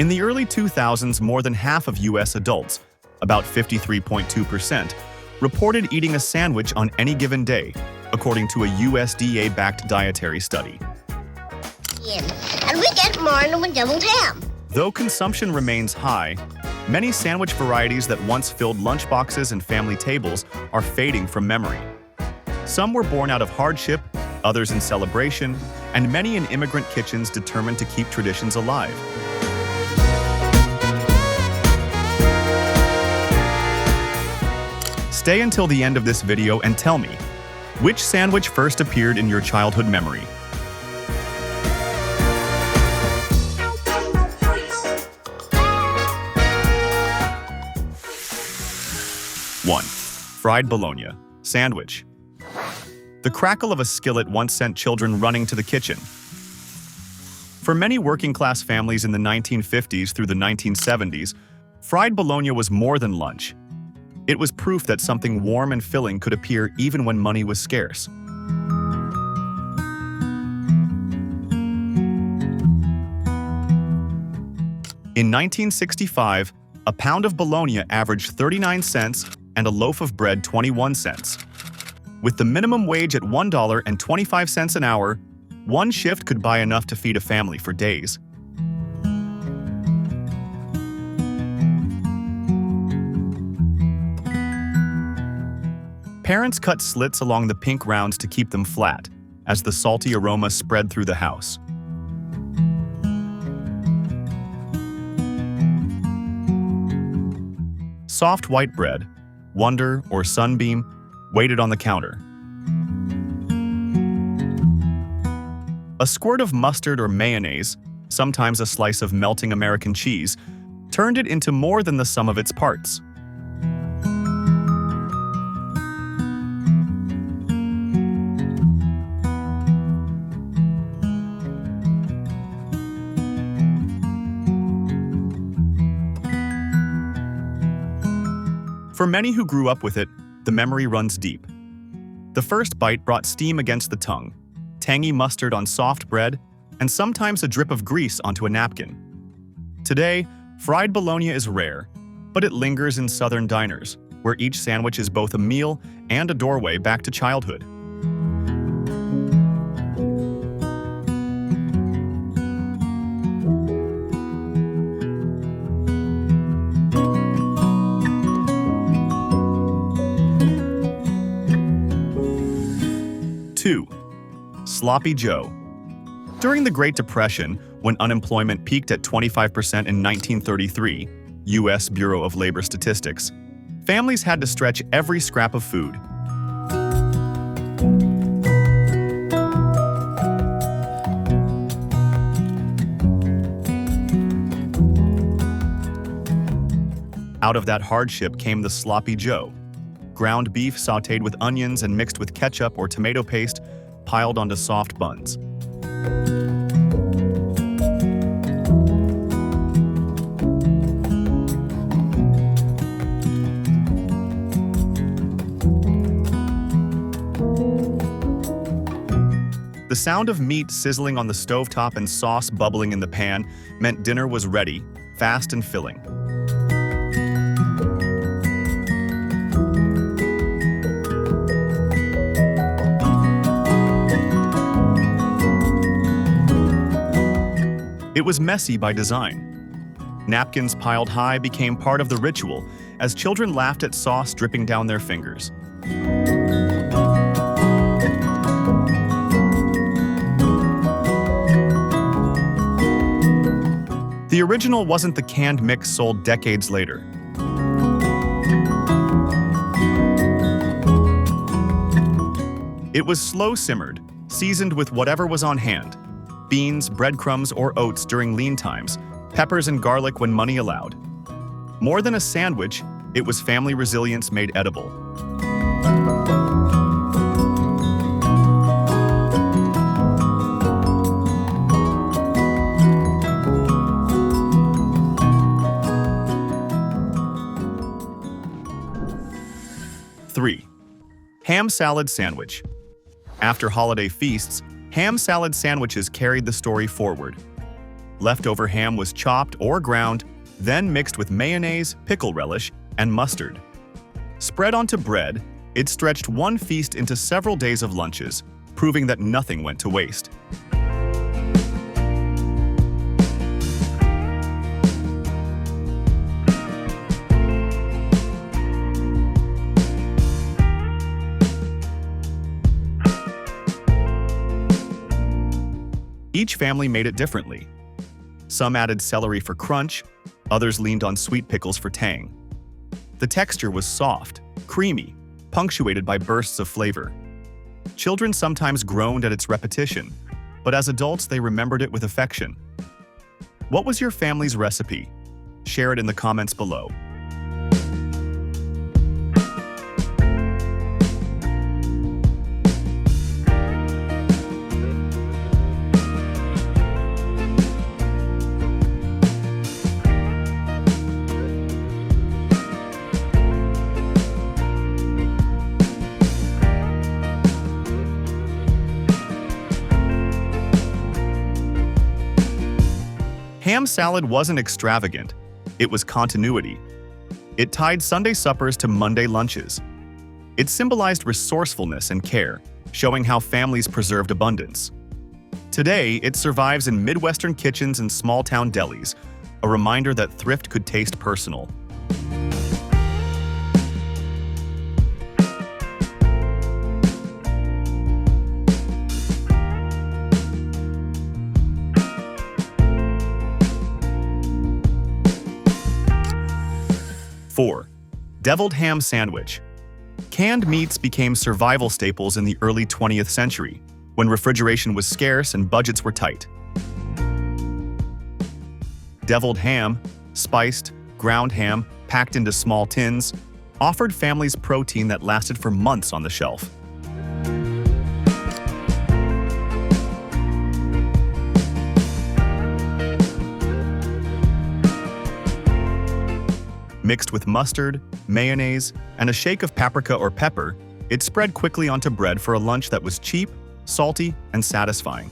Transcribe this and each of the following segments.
In the early 2000s, more than half of US adults, about 53.2%, reported eating a sandwich on any given day, according to a USDA-backed dietary study. And we get more with doubled ham. Though consumption remains high, many sandwich varieties that once filled lunchboxes and family tables are fading from memory. Some were born out of hardship, others in celebration, and many in immigrant kitchens determined to keep traditions alive. Stay until the end of this video and tell me, which sandwich first appeared in your childhood memory? One, fried bologna sandwich. The crackle of a skillet once sent children running to the kitchen. For many working-class families in the 1950s through the 1970s, fried bologna was more than lunch. It was proof that something warm and filling could appear even when money was scarce. In 1965, a pound of bologna averaged 39 cents and a loaf of bread 21 cents. With the minimum wage at $1.25 an hour, one shift could buy enough to feed a family for days. Parents cut slits along the pink rounds to keep them flat, as the salty aroma spread through the house. Soft white bread, Wonder or Sunbeam, waited on the counter. A squirt of mustard or mayonnaise, sometimes a slice of melting American cheese, turned it into more than the sum of its parts. For many who grew up with it, the memory runs deep. The first bite brought steam against the tongue, tangy mustard on soft bread, and sometimes a drip of grease onto a napkin. Today, fried bologna is rare, but it lingers in southern diners, where each sandwich is both a meal and a doorway back to childhood. Two, Sloppy Joe. During the Great Depression, when unemployment peaked at 25% in 1933, U.S. Bureau of Labor Statistics, families had to stretch every scrap of food. Out of that hardship came the Sloppy Joe. Ground beef sautéed with onions and mixed with ketchup or tomato paste, piled onto soft buns. The sound of meat sizzling on the stovetop and sauce bubbling in the pan meant dinner was ready, fast and filling. It was messy by design. Napkins piled high became part of the ritual as children laughed at sauce dripping down their fingers. The original wasn't the canned mix sold decades later. It was slow-simmered, seasoned with whatever was on hand: beans, breadcrumbs, or oats during lean times, peppers and garlic when money allowed. More than a sandwich, it was family resilience made edible. Three, ham salad sandwich. After holiday feasts, ham salad sandwiches carried the story forward. Leftover ham was chopped or ground, then mixed with mayonnaise, pickle relish, and mustard. Spread onto bread, it stretched one feast into several days of lunches, proving that nothing went to waste. Each family made it differently. Some added celery for crunch, others leaned on sweet pickles for tang. The texture was soft, creamy, punctuated by bursts of flavor. Children sometimes groaned at its repetition, but as adults they remembered it with affection. What was your family's recipe? Share it in the comments below. Ham salad wasn't extravagant, it was continuity. It tied Sunday suppers to Monday lunches. It symbolized resourcefulness and care, showing how families preserved abundance. Today, it survives in Midwestern kitchens and small-town delis, a reminder that thrift could taste personal. Deviled ham sandwich. Canned meats became survival staples in the early 20th century, when refrigeration was scarce and budgets were tight. Deviled ham, spiced, ground ham, packed into small tins, offered families protein that lasted for months on the shelf. Mixed with mustard, mayonnaise, and a shake of paprika or pepper, it spread quickly onto bread for a lunch that was cheap, salty, and satisfying.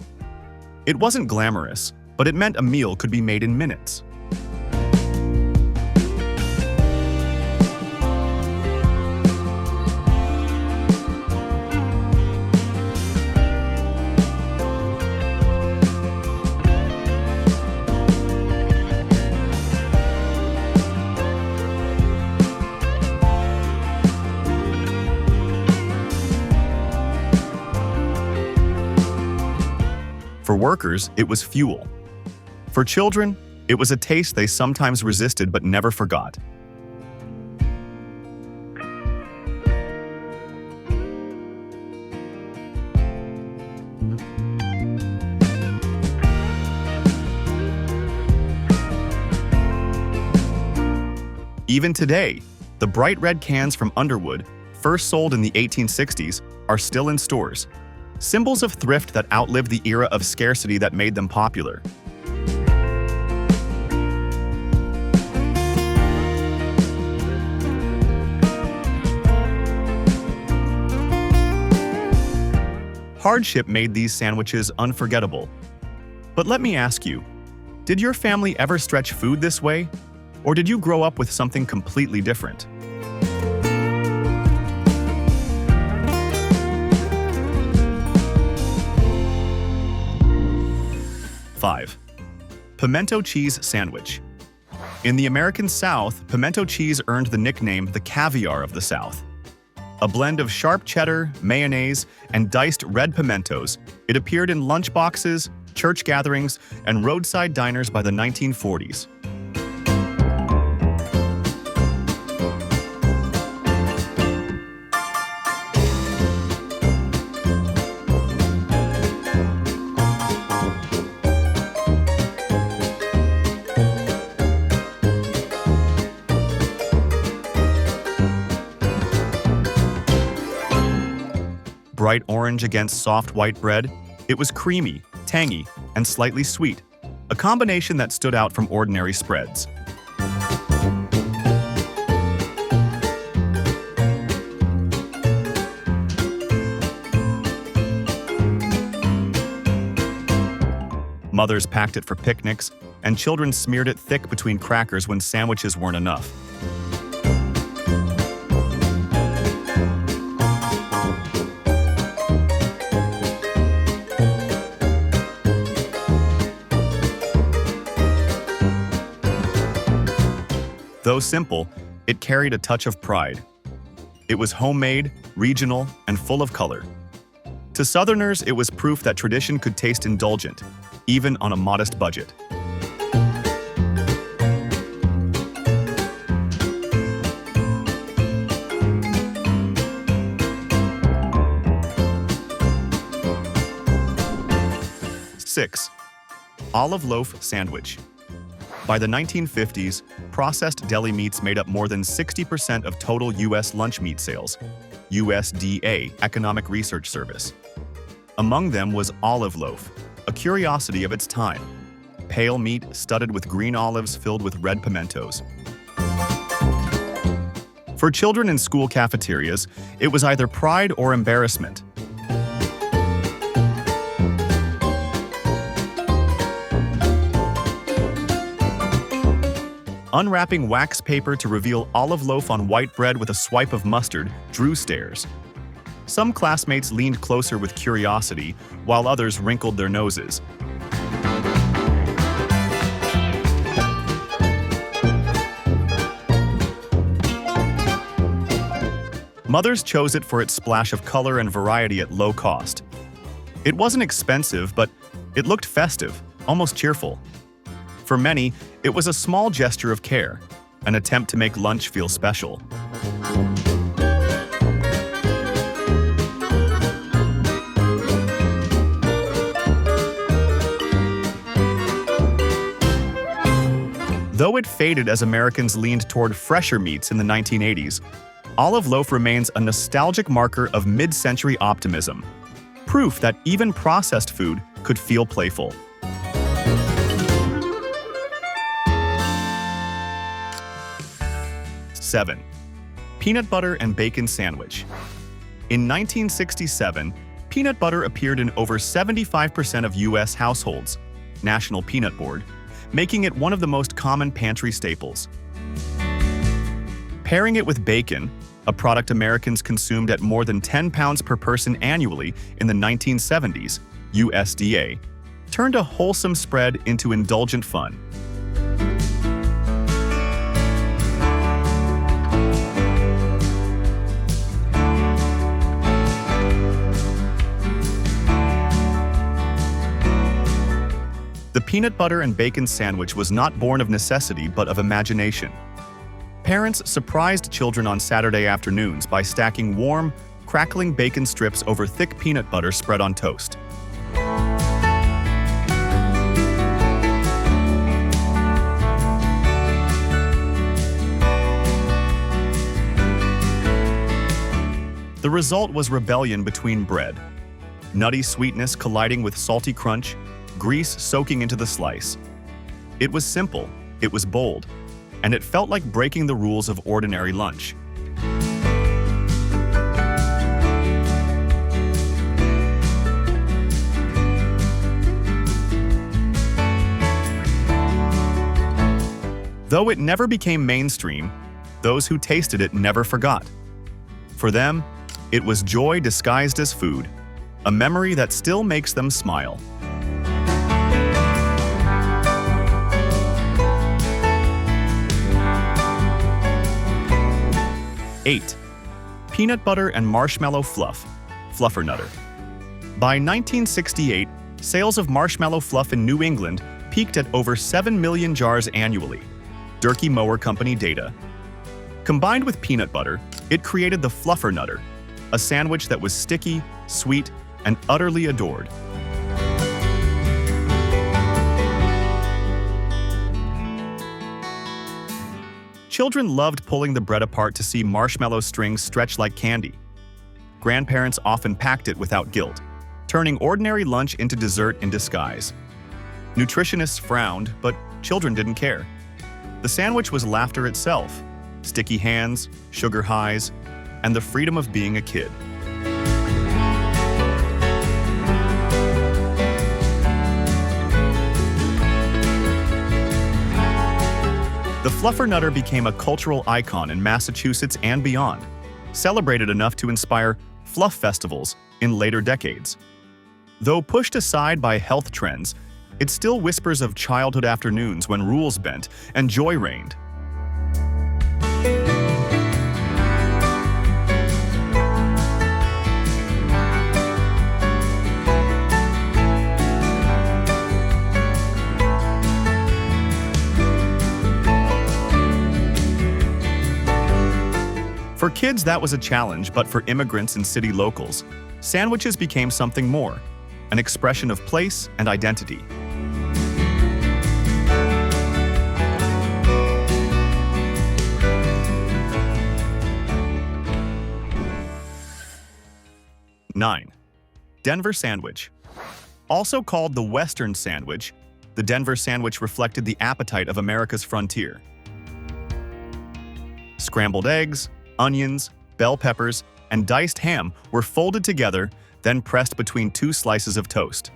It wasn't glamorous, but it meant a meal could be made in minutes. For workers, it was fuel. For children, it was a taste they sometimes resisted but never forgot. Even today, the bright red cans from Underwood, first sold in the 1860s, are still in stores. Symbols of thrift that outlived the era of scarcity that made them popular. Hardship made these sandwiches unforgettable. But let me ask you, did your family ever stretch food this way? Or did you grow up with something completely different? Pimento cheese sandwich. In the American South, pimento cheese earned the nickname the caviar of the South. A blend of sharp cheddar, mayonnaise, and diced red pimentos, it appeared in lunchboxes, church gatherings, and roadside diners by the 1940s. Bright orange against soft white bread, it was creamy, tangy, and slightly sweet, a combination that stood out from ordinary spreads. Mothers packed it for picnics, and children smeared it thick between crackers when sandwiches weren't enough. Though simple, it carried a touch of pride. It was homemade, regional, and full of color. To Southerners, it was proof that tradition could taste indulgent, even on a modest budget. Six, olive loaf sandwich. By the 1950s, processed deli meats made up more than 60% of total U.S. lunch meat sales, USDA Economic Research Service. Among them was olive loaf, a curiosity of its time. Pale meat studded with green olives filled with red pimentos. For children in school cafeterias, it was either pride or embarrassment. Unwrapping wax paper to reveal olive loaf on white bread with a swipe of mustard drew stares. Some classmates leaned closer with curiosity, while others wrinkled their noses. Mothers chose it for its splash of color and variety at low cost. It wasn't expensive, but it looked festive, almost cheerful. For many, it was a small gesture of care, an attempt to make lunch feel special. Though it faded as Americans leaned toward fresher meats in the 1980s, olive loaf remains a nostalgic marker of mid-century optimism, proof that even processed food could feel playful. Seven, peanut butter and bacon sandwich. In 1967, peanut butter appeared in over 75% of U.S. households, National Peanut Board, making it one of the most common pantry staples. Pairing it with bacon, a product Americans consumed at more than 10 pounds per person annually in the 1970s, USDA, turned a wholesome spread into indulgent fun. The peanut butter and bacon sandwich was not born of necessity but of imagination. Parents surprised children on Saturday afternoons by stacking warm, crackling bacon strips over thick peanut butter spread on toast. The result was rebellion between bread. Nutty sweetness colliding with salty crunch, grease soaking into the slice. It was simple, it was bold, and it felt like breaking the rules of ordinary lunch. Though it never became mainstream, those who tasted it never forgot. For them, it was joy disguised as food, a memory that still makes them smile. 8. Peanut butter and marshmallow fluff, Fluffernutter. By 1968, sales of marshmallow fluff in New England peaked at over 7 million jars annually, Durkee Mower Company data. Combined with peanut butter, it created the Fluffernutter, a sandwich that was sticky, sweet, and utterly adored. Children loved pulling the bread apart to see marshmallow strings stretch like candy. Grandparents often packed it without guilt, turning ordinary lunch into dessert in disguise. Nutritionists frowned, but children didn't care. The sandwich was laughter itself, sticky hands, sugar highs, and the freedom of being a kid. The fluffernutter became a cultural icon in Massachusetts and beyond, celebrated enough to inspire fluff festivals in later decades. Though pushed aside by health trends, it still whispers of childhood afternoons when rules bent and joy reigned. For kids, that was a challenge, but for immigrants and city locals, sandwiches became something more, an expression of place and identity. Nine, Denver sandwich. Also called the Western sandwich, the Denver sandwich reflected the appetite of America's frontier. Scrambled eggs, onions, bell peppers, and diced ham were folded together, then pressed between two slices of toast.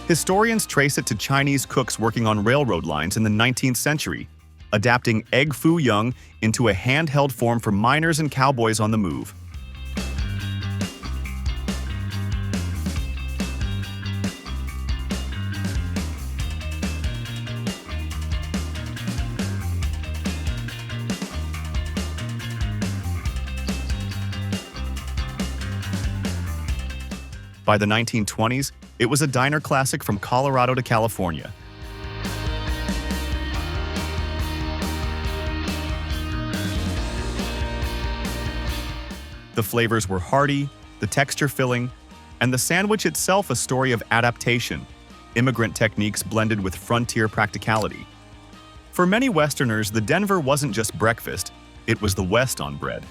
Historians trace it to Chinese cooks working on railroad lines in the 19th century, adapting egg foo young into a handheld form for miners and cowboys on the move. By the 1920s, it was a diner classic from Colorado to California. The flavors were hearty, the texture filling, and the sandwich itself a story of adaptation, immigrant techniques blended with frontier practicality. For many Westerners, the Denver wasn't just breakfast, it was the West on bread.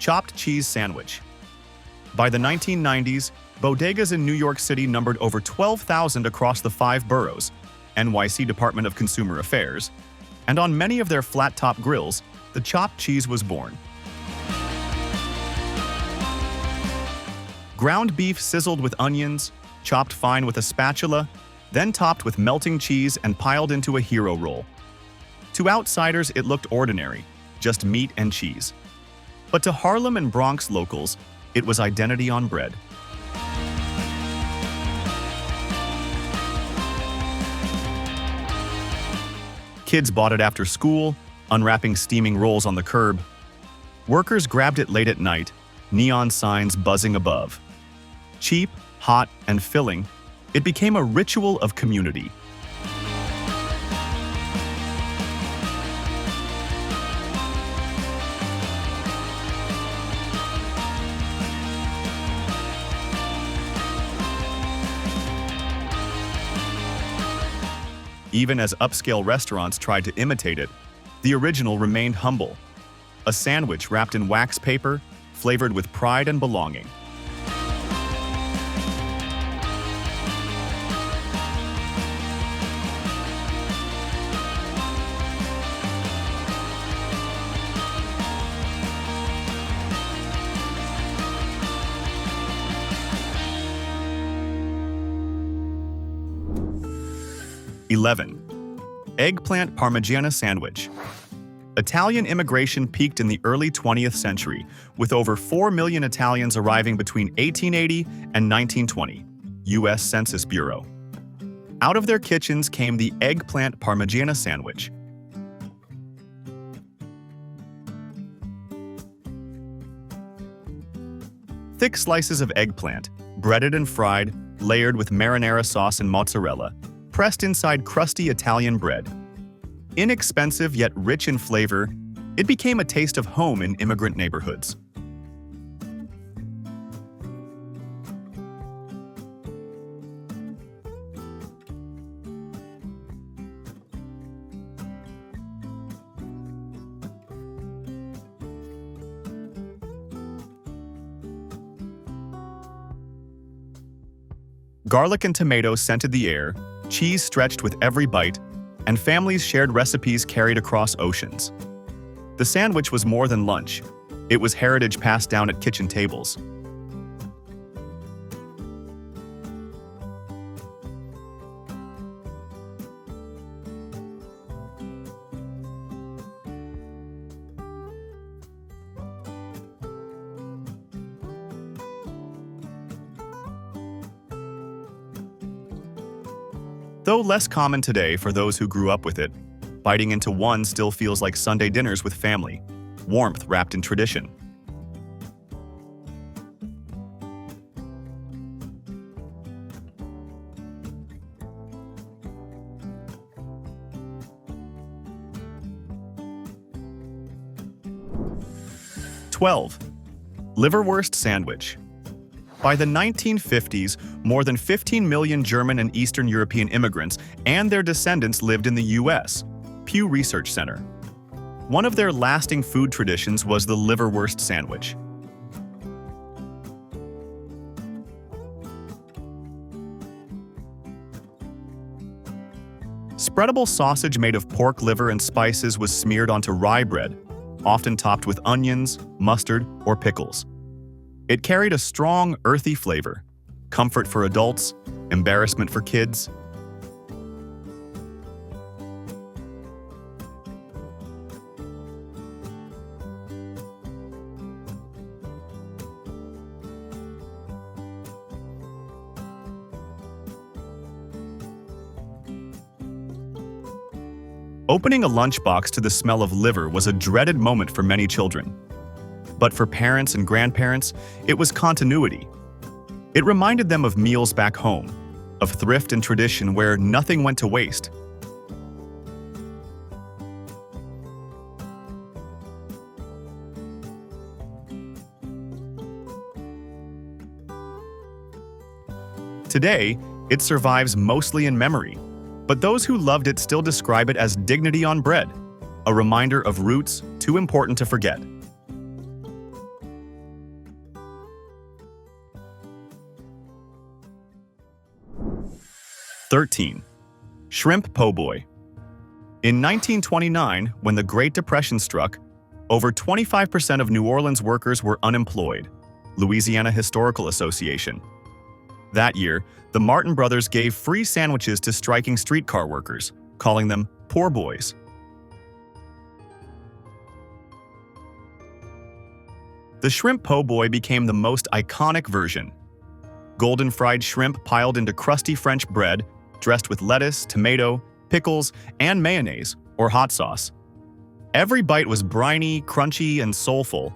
Chopped cheese sandwich. By the 1990s, bodegas in New York City numbered over 12,000 across the 5 boroughs, NYC Department of Consumer Affairs, and on many of their flat-top grills, the chopped cheese was born. Ground beef sizzled with onions, chopped fine with a spatula, then topped with melting cheese and piled into a hero roll. To outsiders, it looked ordinary, just meat and cheese. But to Harlem and Bronx locals, it was identity on bread. Kids bought it after school, unwrapping steaming rolls on the curb. Workers grabbed it late at night, neon signs buzzing above. Cheap, hot, and filling, it became a ritual of community. Even as upscale restaurants tried to imitate it, the original remained humble. A sandwich wrapped in wax paper, flavored with pride and belonging. Eggplant Parmigiana sandwich. Italian immigration peaked in the early 20th century, with over 4 million Italians arriving between 1880 and 1920, U.S. Census Bureau. Out of their kitchens came the eggplant Parmigiana sandwich. Thick slices of eggplant, breaded and fried, layered with marinara sauce and mozzarella, pressed inside crusty Italian bread. Inexpensive yet rich in flavor, It became a taste of home in immigrant neighborhoods. Garlic and tomato scented the air, cheese stretched with every bite, and families shared recipes carried across oceans. The sandwich was more than lunch. It was heritage passed down at kitchen tables. Though less common today for those who grew up with it, biting into one still feels like Sunday dinners with family, warmth wrapped in tradition. "12. Liverwurst sandwich. By the 1950s, more than 15 million German and Eastern European immigrants and their descendants lived in the U.S., Pew Research Center. One of their lasting food traditions was the Liverwurst sandwich. Spreadable sausage made of pork liver and spices was smeared onto rye bread, often topped with onions, mustard, or pickles. It carried a strong, earthy flavor, comfort for adults, embarrassment for kids. Opening a lunchbox to the smell of liver was a dreaded moment for many children. But for parents and grandparents, it was continuity. It reminded them of meals back home, of thrift and tradition where nothing went to waste. Today, it survives mostly in memory, but those who loved it still describe it as dignity on bread, a reminder of roots too important to forget. "13. Shrimp po' boy. In 1929, when the Great Depression struck, over 25% of New Orleans workers were unemployed. Louisiana Historical Association. That year, the Martin brothers gave free sandwiches to striking streetcar workers, calling them poor boys. The shrimp po' boy became the most iconic version. Golden fried shrimp piled into crusty French bread, dressed with lettuce, tomato, pickles, and mayonnaise, or hot sauce. Every bite was briny, crunchy, and soulful.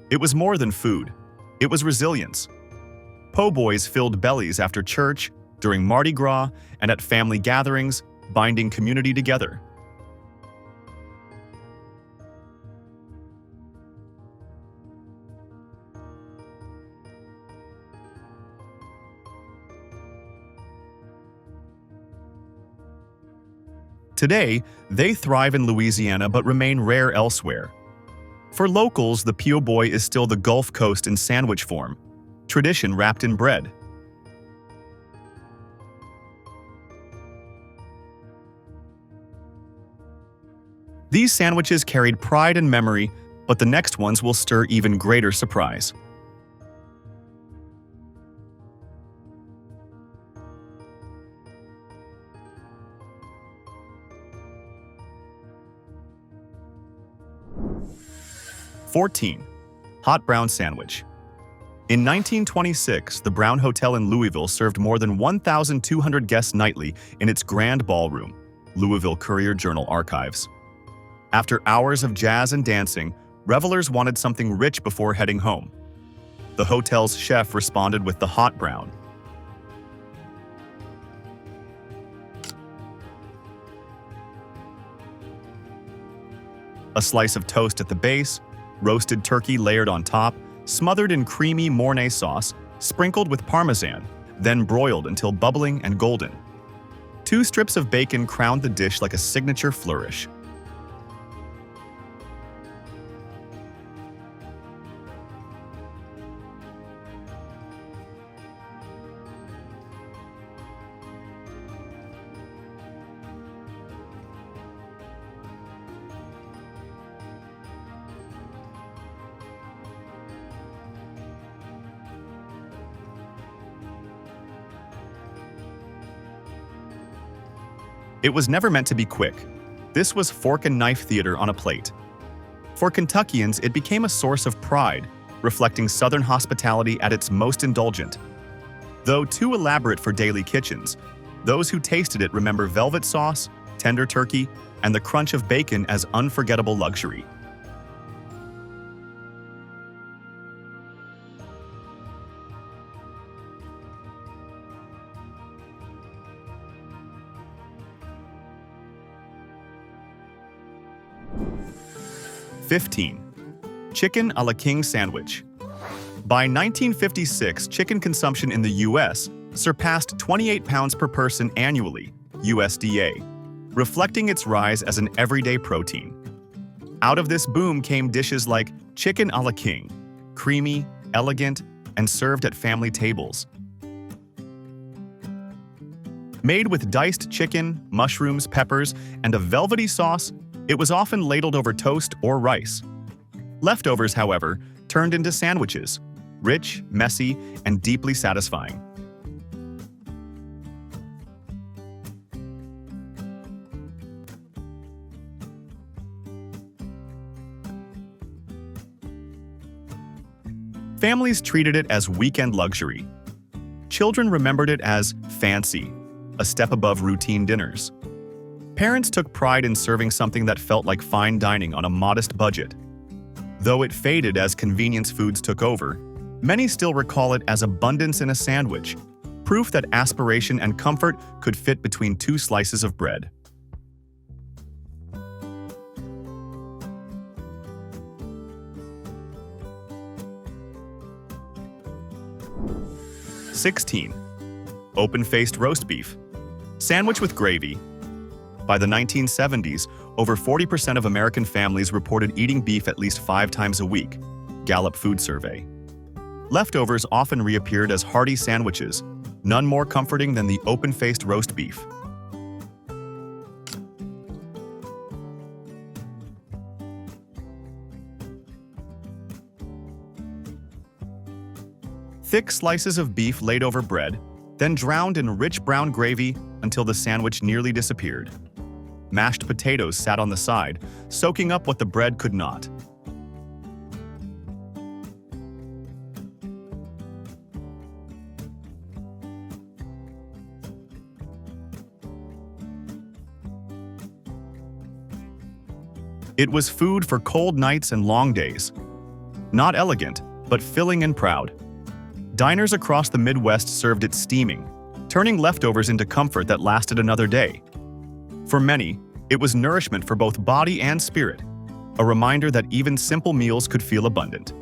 It was more than food. It was resilience. Po' boys filled bellies after church, during Mardi Gras, and at family gatherings, binding community together. Today, they thrive in Louisiana but remain rare elsewhere. For locals, the po' boy is still the Gulf Coast in sandwich form, tradition wrapped in bread. These sandwiches carried pride and memory, but the next ones will stir even greater surprise. "14. Hot brown sandwich. In 1926, the Brown Hotel in Louisville served more than 1,200 guests nightly in its grand ballroom, Louisville Courier-Journal archives. After hours of jazz and dancing, revelers wanted something rich before heading home. The hotel's chef responded with the hot brown. A slice of toast at the base, roasted turkey layered on top, smothered in creamy Mornay sauce, sprinkled with parmesan, then broiled until bubbling and golden. 2 strips of bacon crowned the dish like a signature flourish. It was never meant to be quick. This was fork and knife theater on a plate. For Kentuckians, it became a source of pride, reflecting Southern hospitality at its most indulgent. Though too elaborate for daily kitchens, those who tasted it remember velvet sauce, tender turkey, and the crunch of bacon as unforgettable luxury. Chicken a la King sandwich. By 1956, chicken consumption in the U.S. surpassed 28 pounds per person annually, USDA, reflecting its rise as an everyday protein. Out of this boom came dishes like chicken a la King, creamy, elegant, and served at family tables. Made with diced chicken, mushrooms, peppers, and a velvety sauce, it was often ladled over toast or rice. Leftovers, however, turned into sandwiches, rich, messy, and deeply satisfying. Families treated it as weekend luxury. Children remembered it as fancy, a step above routine dinners. Parents took pride in serving something that felt like fine dining on a modest budget. Though it faded as convenience foods took over, many still recall it as abundance in a sandwich, proof that aspiration and comfort could fit between 2 slices of bread. Open-faced roast beef. Sandwich with gravy. By the 1970s, over 40% of American families reported eating beef at least 5 times a week, Gallup Food Survey. Leftovers often reappeared as hearty sandwiches, none more comforting than the open-faced roast beef. Thick slices of beef laid over bread, then drowned in rich brown gravy until the sandwich nearly disappeared. Mashed potatoes sat on the side, soaking up what the bread could not. It was food for cold nights and long days. Not elegant, but filling and proud. Diners across the Midwest served it steaming, turning leftovers into comfort that lasted another day. For many, it was nourishment for both body and spirit, a reminder that even simple meals could feel abundant.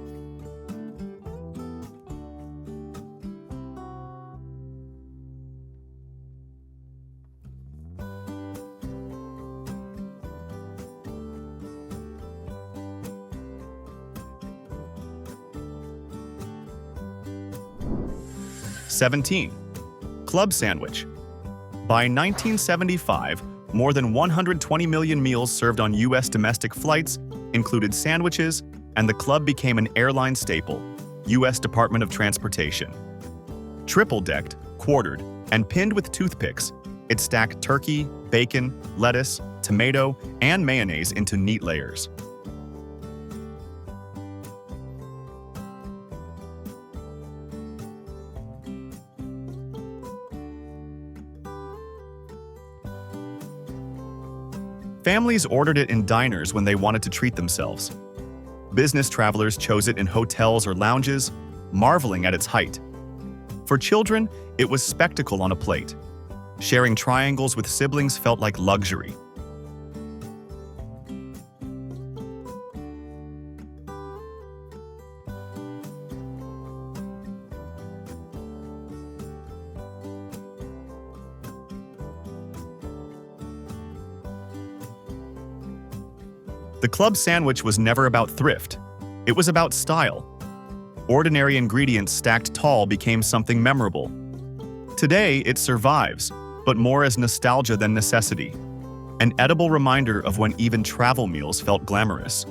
Club sandwich. By 1975, more than 120 million meals served on U.S. domestic flights included sandwiches, and the club became an airline staple, U.S. Department of Transportation. Triple-decked, quartered, and pinned with toothpicks, it stacked turkey, bacon, lettuce, tomato, and mayonnaise into neat layers. Families ordered it in diners when they wanted to treat themselves. Business travelers chose it in hotels or lounges, marveling at its height. For children, it was spectacle on a plate. Sharing triangles with siblings felt like luxury. The club sandwich was never about thrift. It was about style. Ordinary ingredients stacked tall became something memorable. Today, it survives, but more as nostalgia than necessity. An edible reminder of when even travel meals felt glamorous.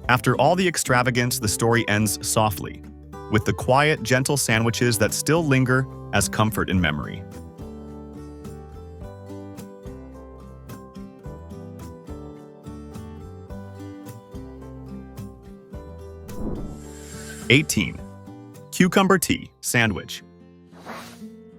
After all the extravagance, the story ends softly, with the quiet, gentle sandwiches that still linger as comfort in memory. #18. Cucumber tea sandwich.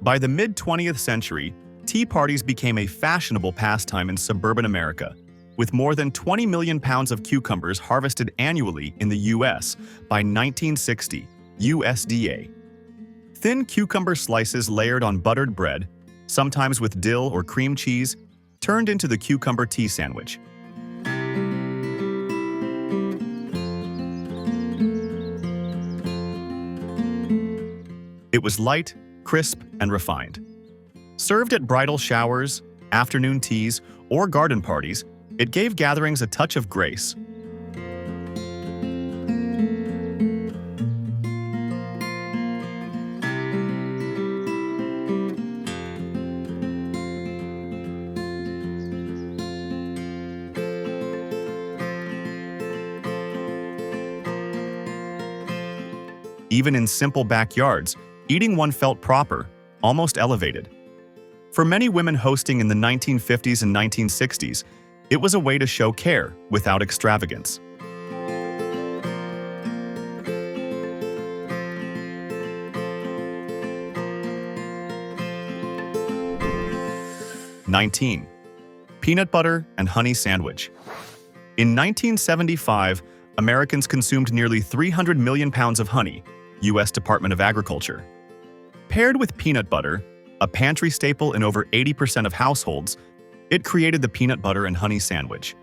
By the mid-20th century, tea parties became a fashionable pastime in suburban America, with more than 20 million pounds of cucumbers harvested annually in the U.S. by 1960, USDA. Thin cucumber slices layered on buttered bread, sometimes with dill or cream cheese, turned into the cucumber tea sandwich. It was light, crisp, and refined. Served at bridal showers, afternoon teas, or garden parties, it gave gatherings a touch of grace. Even in simple backyards, eating one felt proper, almost elevated. For many women hosting in the 1950s and 1960s, it was a way to show care without extravagance. #19. Peanut butter and honey sandwich. In 1975, Americans consumed nearly 300 million pounds of honey, U.S. Department of Agriculture. Paired with peanut butter, a pantry staple in over 80% of households, it created the peanut butter and honey sandwich.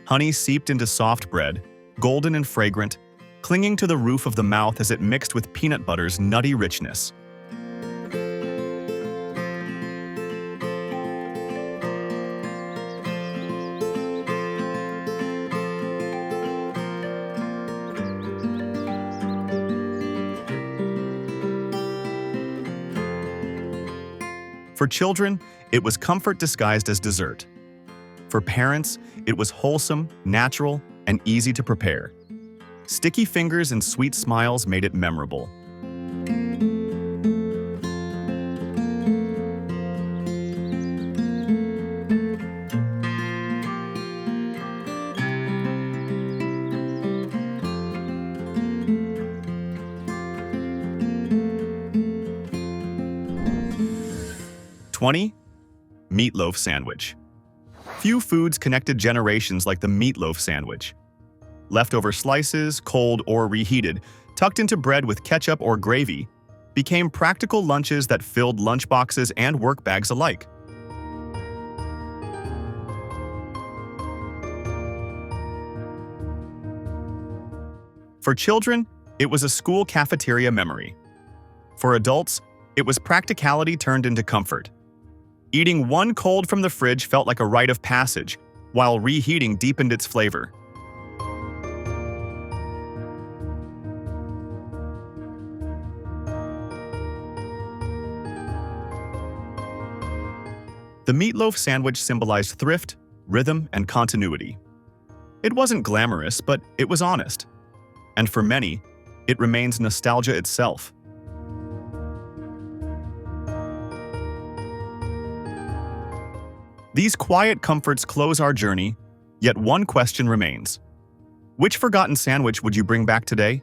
Honey seeped into soft bread, golden and fragrant, clinging to the roof of the mouth as it mixed with peanut butter's nutty richness. For children, it was comfort disguised as dessert. For parents, it was wholesome, natural, and easy to prepare. Sticky fingers and sweet smiles made it memorable. #20. Meatloaf sandwich. Few foods connected generations like the meatloaf sandwich. Leftover slices, cold or reheated, tucked into bread with ketchup or gravy, became practical lunches that filled lunchboxes and work bags alike. For children, it was a school cafeteria memory. For adults, it was practicality turned into comfort. Eating one cold from the fridge felt like a rite of passage, while reheating deepened its flavor. The meatloaf sandwich symbolized thrift, rhythm, and continuity. It wasn't glamorous, but it was honest. And for many, it remains nostalgia itself. These quiet comforts close our journey, yet one question remains. Which forgotten sandwich would you bring back today?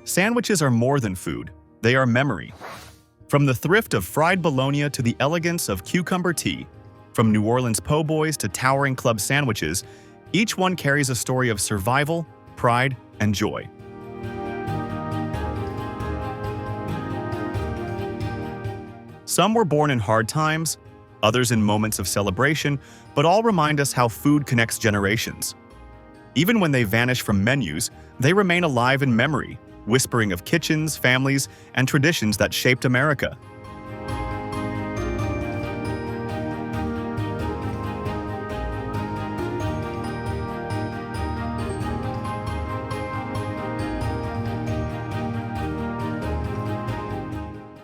Sandwiches are more than food, they are memory. From the thrift of fried bologna to the elegance of cucumber tea, from New Orleans po' boys to towering club sandwiches, each one carries a story of survival, pride, and joy. Some were born in hard times, others in moments of celebration, but all remind us how food connects generations. Even when they vanish from menus, they remain alive in memory, whispering of kitchens, families, and traditions that shaped America.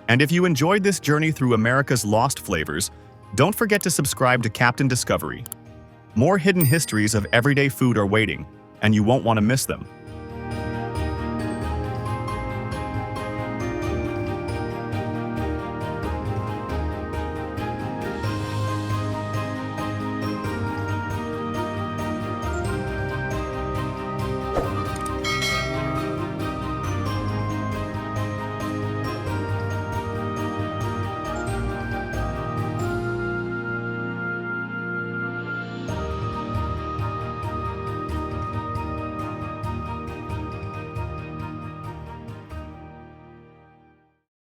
And if you enjoyed this journey through America's lost flavors, don't forget to subscribe to Captain Discovery. More hidden histories of everyday food are waiting, and you won't want to miss them.